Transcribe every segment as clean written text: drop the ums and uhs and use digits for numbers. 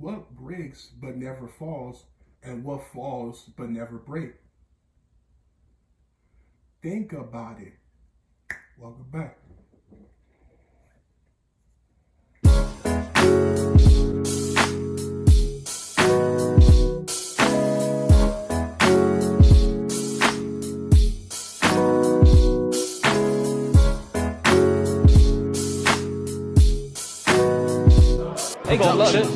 What breaks but never falls, and what falls but never breaks? Think about it. Welcome back. They gonna love it.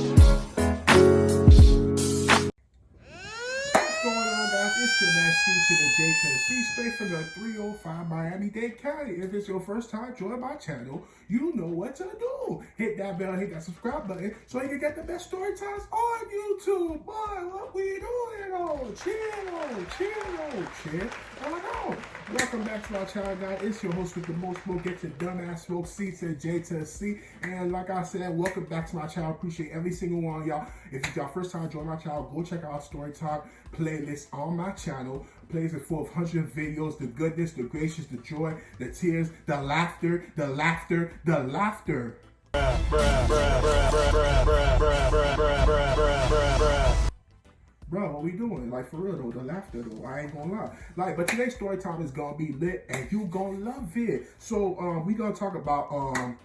What's going on, guys? It's your man C.J.C. straight from the 305 Miami-Dade County. If it's your first time joining my channel, you know what to do. Hit that bell, hit that subscribe button so you can get the best story times on YouTube. Boy, what we doing? Oh, chill. Oh, welcome back to my channel, guys. It's your host with the most smoke, get your dumbass smoke, C.J.C. And like I said, welcome back to my channel. Appreciate every single one of y'all. If it's your first time joining my channel, go check out Storytime playlist on my channel. Plays it full of hundreds of videos, the goodness, the gracious, the joy, the tears, the laughter. Bro, what we doing? Like, for real though, the laughter though, I ain't gonna lie. Like, but today's story time is gonna be lit and you gonna love it. So we gonna talk about my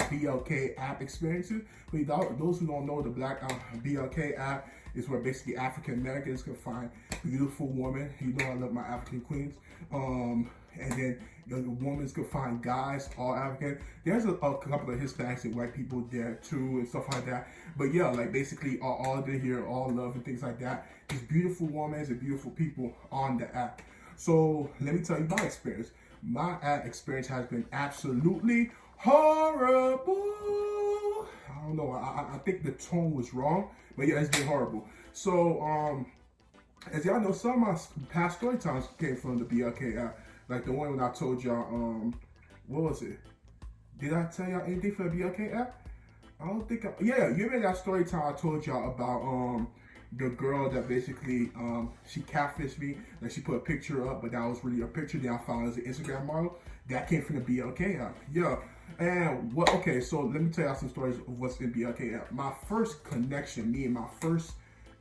BLK app experiences. Those who don't know, the Black BLK app is where basically African Americans can find beautiful women. You know I love my African queens. And then the women can find guys, all African. There's a couple of Hispanics and white people there too and stuff like that. But yeah, like basically all they here, all love and things like that. There's beautiful women and beautiful people on the app. So let me tell you my experience. My app experience has been absolutely horrible. I don't know. I think the tone was wrong, but yeah, it's been horrible. So as y'all know, some of my past story times came from the BLK app. Like the one when I told y'all, what was it? Did I tell y'all anything for the BLK app? I don't think yeah, you remember that story time I told y'all about the girl that basically she catfished me. Like she put a picture up, but that was really a picture that I found as an Instagram model. That came from the BLK app. Yeah. And what okay, so let me tell y'all some stories of what's in BLK app. My first connection, my first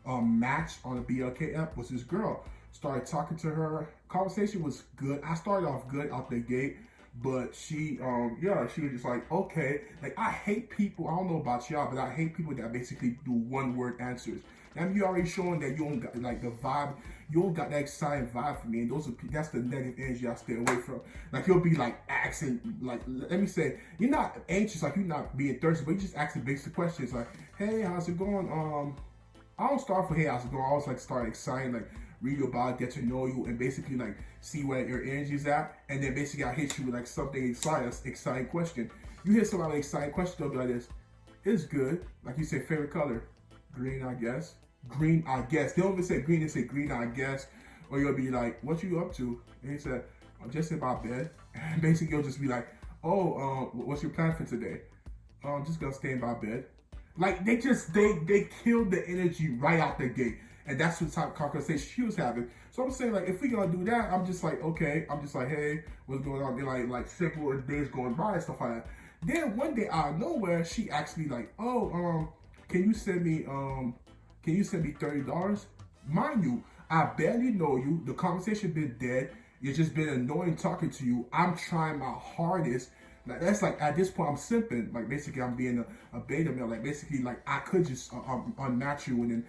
match on the BLK app was this girl. Started talking to her. Conversation was good. I started off good out the gate, but she was just like, okay. Like I hate people, I don't know about y'all, but I hate people that basically do one word answers. I mean, you already showing that you don't got like the vibe, you don't got that exciting vibe for me, and that's the negative energy I stay away from. Like you'll be like asking, like let me say, you're not anxious, like you're not being thirsty, but you just asking basic questions like, hey, how's it going? I don't start for hey, how's it going? I always like start exciting, like read your about, get to know you, and basically like see where your energy's at, and then basically I hit you with like something exciting question. You hit somebody with an exciting question, they'll be like this, it's good. Like you say, favorite color, green, I guess. Green, I guess. They don't even say green, they say green, I guess. Or you'll be like, what you up to? And he said, I'm just in my bed. And basically you'll just be like, oh, what's your plan for today? I'm just gonna stay in my bed. Like they killed the energy right out the gate. And that's the type of conversation she was having. So I'm saying, like, if we gonna do that, I'm just like, okay. I'm just like, hey, what's going on? They're like simple days going by and stuff like that. Then one day out of nowhere, she asked me like, oh, can you send me $30? Mind you, I barely know you. The conversation been dead. It's just been annoying talking to you. I'm trying my hardest. Like that's like at this point I'm simping. Like basically I'm being a beta male. Like basically like I could just unmatch you and then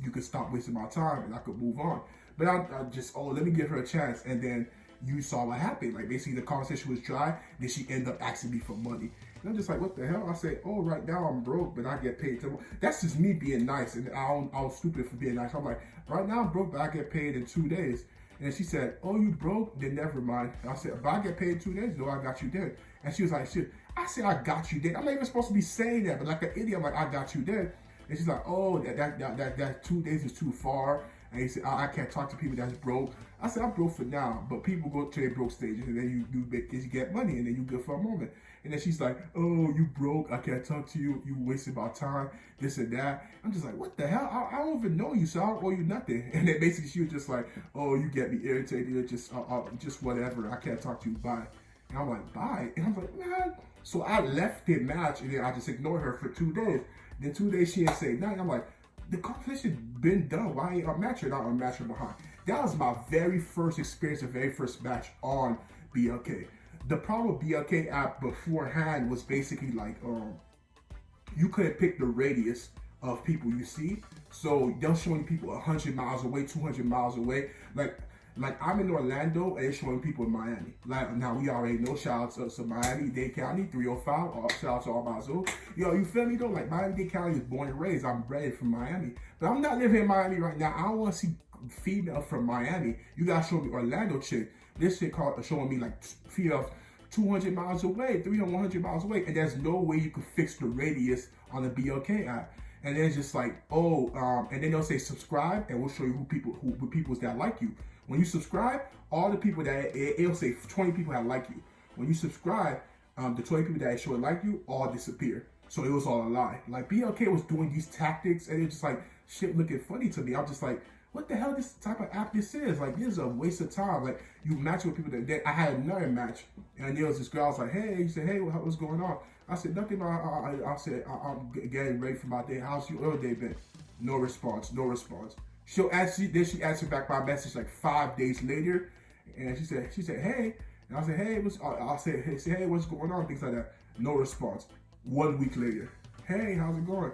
you could stop wasting my time and I could move on. But I just let me give her a chance, and then you saw what happened. Like basically the conversation was dry. Then she ended up asking me for money. And I'm just like, what the hell? I say, oh, right now I'm broke, but I get paid tomorrow. That's just me being nice, and I was stupid for being nice. I'm like, right now I'm broke, but I get paid in 2 days. And she said, oh, you broke? Then never mind. I said, but I get paid in 2 days, though. I got you then. And she was like, shit. I said, I got you then. I'm not even supposed to be saying that, but like an idiot, I'm like, I got you then. And she's like, oh, that 2 days is too far. And he said, I can't talk to people that's broke. I said, I'm broke for now, but people go to their broke stages, and then you get money, and then you good for a moment. And then she's like, oh, you broke, I can't talk to you, you wasted my time, this and that. I'm just like, what the hell? I don't even know you, so I don't owe you nothing. And then basically she was just like, oh, you get me irritated, just whatever, I can't talk to you, bye. And I'm like, bye? And I'm like, man, So I left the match and then I just ignored her for 2 days. Then 2 days she didn't say nothing. I'm like, the competition been done. Why ain't a match or not a match her behind? That was my very first experience, the very first match on BLK. The problem with BLK app beforehand was basically like you couldn't pick the radius of people you see. So they're showing people 100 miles away, 200 miles away. Like I'm in Orlando and they're showing people in Miami. Like now we already know, shout out to Miami-Dade County, 305, shout out to all my zoo. Yo, you feel me though? Like Miami-Dade County is born and raised. I'm bred from Miami. But I'm not living in Miami right now. I don't want to see female from Miami. You gotta show me Orlando chick. This shit called showing me like female 200 miles away, 300, 100 miles away. And there's no way you could fix the radius on the BLK app. And then it's just like, and then they'll say subscribe and we'll show you who people that like you. When you subscribe, all the people that, it'll say 20 people that like you. When you subscribe, the 20 people that show like you all disappear. So it was all a lie. Like BLK was doing these tactics and it's just like shit looking funny to me. I'm just like, what the hell this type of app this is? Like this is a waste of time. Like you match with people that I had another match and there was this girl. I was like, hey, he said, hey, what's going on? I said, nothing. I said, I'm getting ready for my day. How's your day been? No response. No response. She answered back my message like 5 days later, and she said, hey, and I said, hey, hey, what's going on? Things like that. No response. 1 week later, hey, how's it going?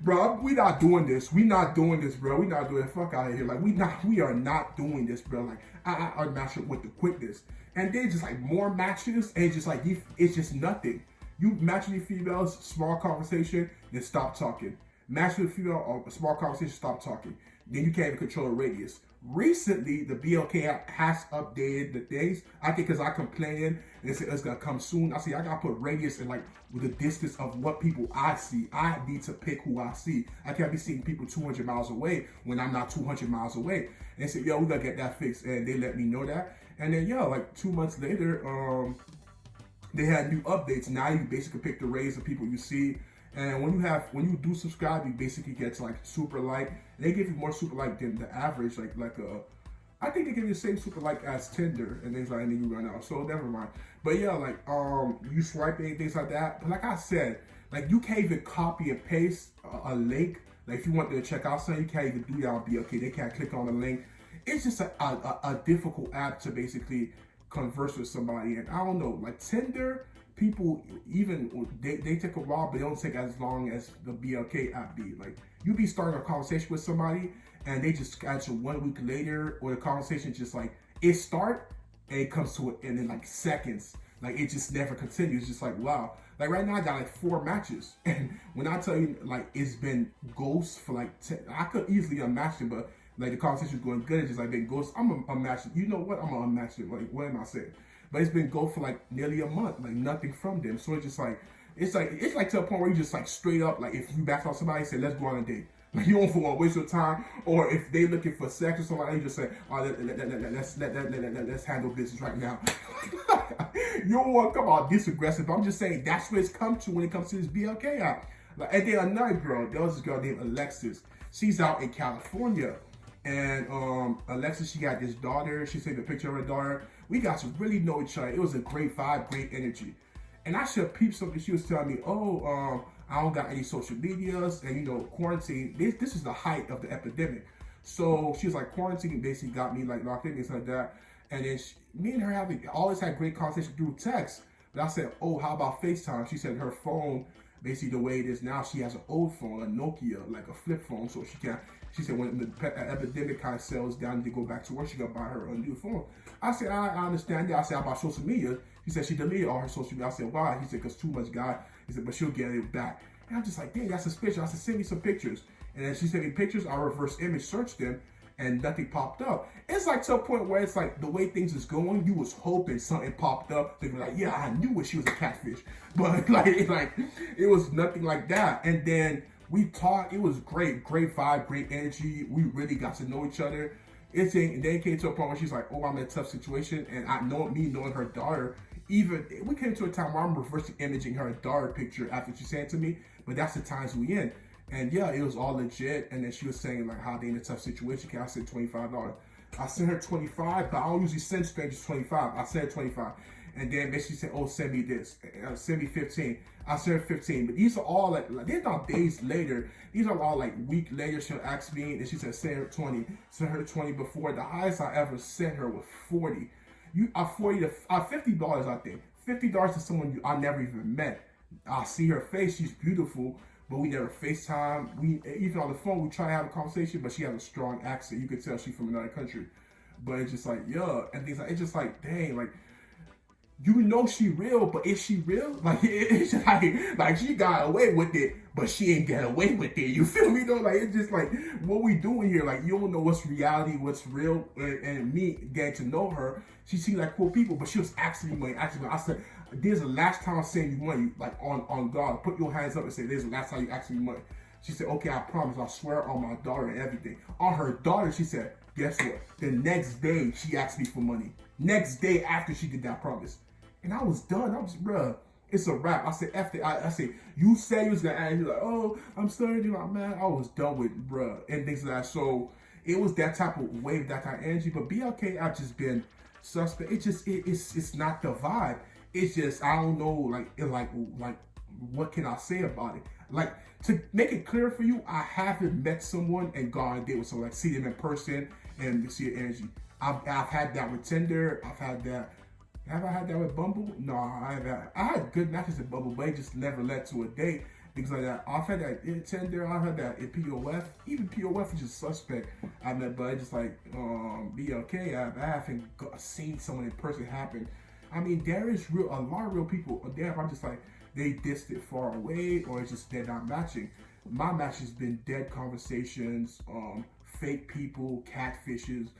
Bro, we not doing this. We not doing this, bro. We not doing it. Fuck out of here. Like we are not doing this, bro. Like I match up with the quickness, and then just like more matches, and just like it's just nothing. You match with females, small conversation, then stop talking. Match with female, or small conversation, stop talking. Then you can't even control the radius. Recently, the BLK app has updated the things. I think because I complained and said it's gonna come soon. I see I gotta put radius in like with the distance of what people I see. I need to pick who I see. I can't be seeing people 200 miles away when I'm not 200 miles away. And they said, yo, we gotta get that fixed. And they let me know that. And then, yo, like 2 months later, they had new updates. Now you basically pick the radius of people you see. And when you do subscribe, you basically get to like super like. They give you more super like than the average, I think they give you the same super like as Tinder and things like that, and then you run out. So never mind. But yeah, like you swiping things like that. But like I said, like you can't even copy and paste a link. Like if you want to check out something, you can't even do that on BLK. They can't click on the link. It's just a difficult app to basically converse with somebody. And I don't know, like Tinder. People even they take a while, but they don't take as long as the BLK app be. Like you be starting a conversation with somebody, and they just answer 1 week later, or the conversation just like it start and it comes to it in like seconds. Like it just never continues. Just like wow. Like right now I got like 4 matches, and when I tell you like it's been ghosts for like 10, I could easily unmatch it, but like the conversation is going good. It's just like been ghosts. I'm gonna unmatch it. You know what? I'm gonna unmatch it. Like what am I saying? But it's been go for like nearly a month, like nothing from them. So it's just like it's like to a point where you just like straight up like if you back off somebody, say let's go on a date. Like you don't want to waste your time, or if they looking for sex or something, you just say, oh, let's handle business right now. You don't want to come out this aggressive. But I'm just saying that's what it's come to when it comes to this BLK app. Like, and then another girl, there was this girl named Alexis. She's out in California. And Alexis, she got this daughter. She sent a picture of her daughter. We got to really know each other. It was a great vibe, great energy. And I should peep something. She was telling me, I don't got any social medias, and quarantine. This is the height of the epidemic. So she was like, quarantine basically got me like locked in, things like that. And then me and her always had great conversation through text. But I said, how about FaceTime? She said her phone, basically the way it is now, she has an old phone, a Nokia, like a flip phone, so she can't. She said when the epidemic kind of settles down to go back to work, she gonna buy her a new phone. I said, I understand that. I said, about social media. She said she deleted all her social media. I said, why? He said, because too much God. He said, but she'll get it back. And I'm just like, dang, that's suspicious. I said, send me some pictures. And then she sent me pictures. I reverse image searched them, and nothing popped up. It's like to a point where it's like the way things is going, you was hoping something popped up. They were like, yeah, I knew it. She was a catfish. But it was nothing like that. And then we talked. It was great vibe, great energy. We really got to know each other. And then it came to a point where she's like, I'm in a tough situation. And knowing her daughter, even we came to a time where I'm reversing imaging her daughter picture after she sent it to me. But that's the times we in. And yeah, it was all legit. And then she was saying like how they in a tough situation. I said $25. I sent her $25, but I don't usually send strangers $25. I sent her $25. And then basically said, oh, send me this, send me 15. I sent her 15. But these are all like they're not days later. These are all like week later. She'll ask me, and she said, send her 20. Send her 20 before. The highest I ever sent her was 40. You are $40 to $50, I think. $50 to someone I never even met. I see her face, she's beautiful, but we never FaceTime. We even on the phone we try to have a conversation, but she has a strong accent. You could tell she's from another country. But it's just like, yeah, and things like it's just like, dang, like you know she real, but is she real? Like it's just like she got away with it, but she ain't get away with it. You feel me though? Like it's just like what we doing here. Like you don't know what's reality, what's real. And me getting to know her, she seemed like cool people, but she was asking me money. Actually, I said, "There's the last time I sent you money, like on God. Put your hands up and say, there's the last time you asked me money." She said, "Okay, I promise. I swear on my daughter and everything." On her daughter, she said, "Guess what? The next day she asked me for money. Next day after she did that promise." And I was done. I was, bruh, it's a wrap. I said, after I said, you said you was gonna ask. You're like, oh, I'm sorry, dude. Man, I was done with, bruh, and things like that. So it was that type of wave, that kind of energy. But BLK, I've just been suspect. It's not the vibe. It's just I don't know, like what can I say about it? Like to make it clear for you, I haven't met someone and gone and did with someone, like see them in person and see your energy. I've had that with Tinder. I've had that. Have I had that with Bumble? No, I haven't. I had good matches at Bumble, but it just never led to a date. Things like that. I've had that in Tinder. I've had that in POF. Even POF is just suspect. I met, but it's just like BLK. I haven't seen someone in person happen. I mean, there is a lot of real people there. I'm just like they distant far away, or it's just they're not matching. My match has been dead conversations, fake people, catfishes.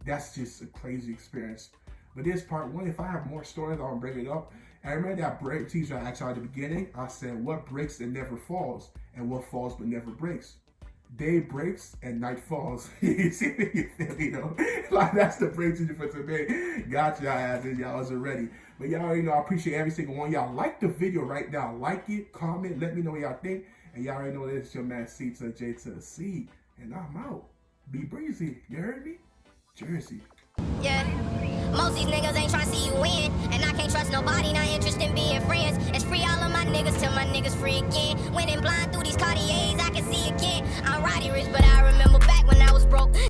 That's just a crazy experience. But this part one, if I have more stories, I'll bring it up. And remember that break teaser I asked you at the beginning? I said, what breaks and never falls? And what falls but never breaks? Day breaks and night falls. You feel me, though? Like, that's the break teaser for today. Got y'all asses. Y'all wasn't ready. But y'all already know I appreciate every single one. Y'all like the video right now. Like it, comment, let me know what y'all think. And y'all already know this is your man C.J.C. And I'm out. Be breezy. You heard me? Jersey. Yeah, most these niggas ain't tryna see you win, and I can't trust nobody.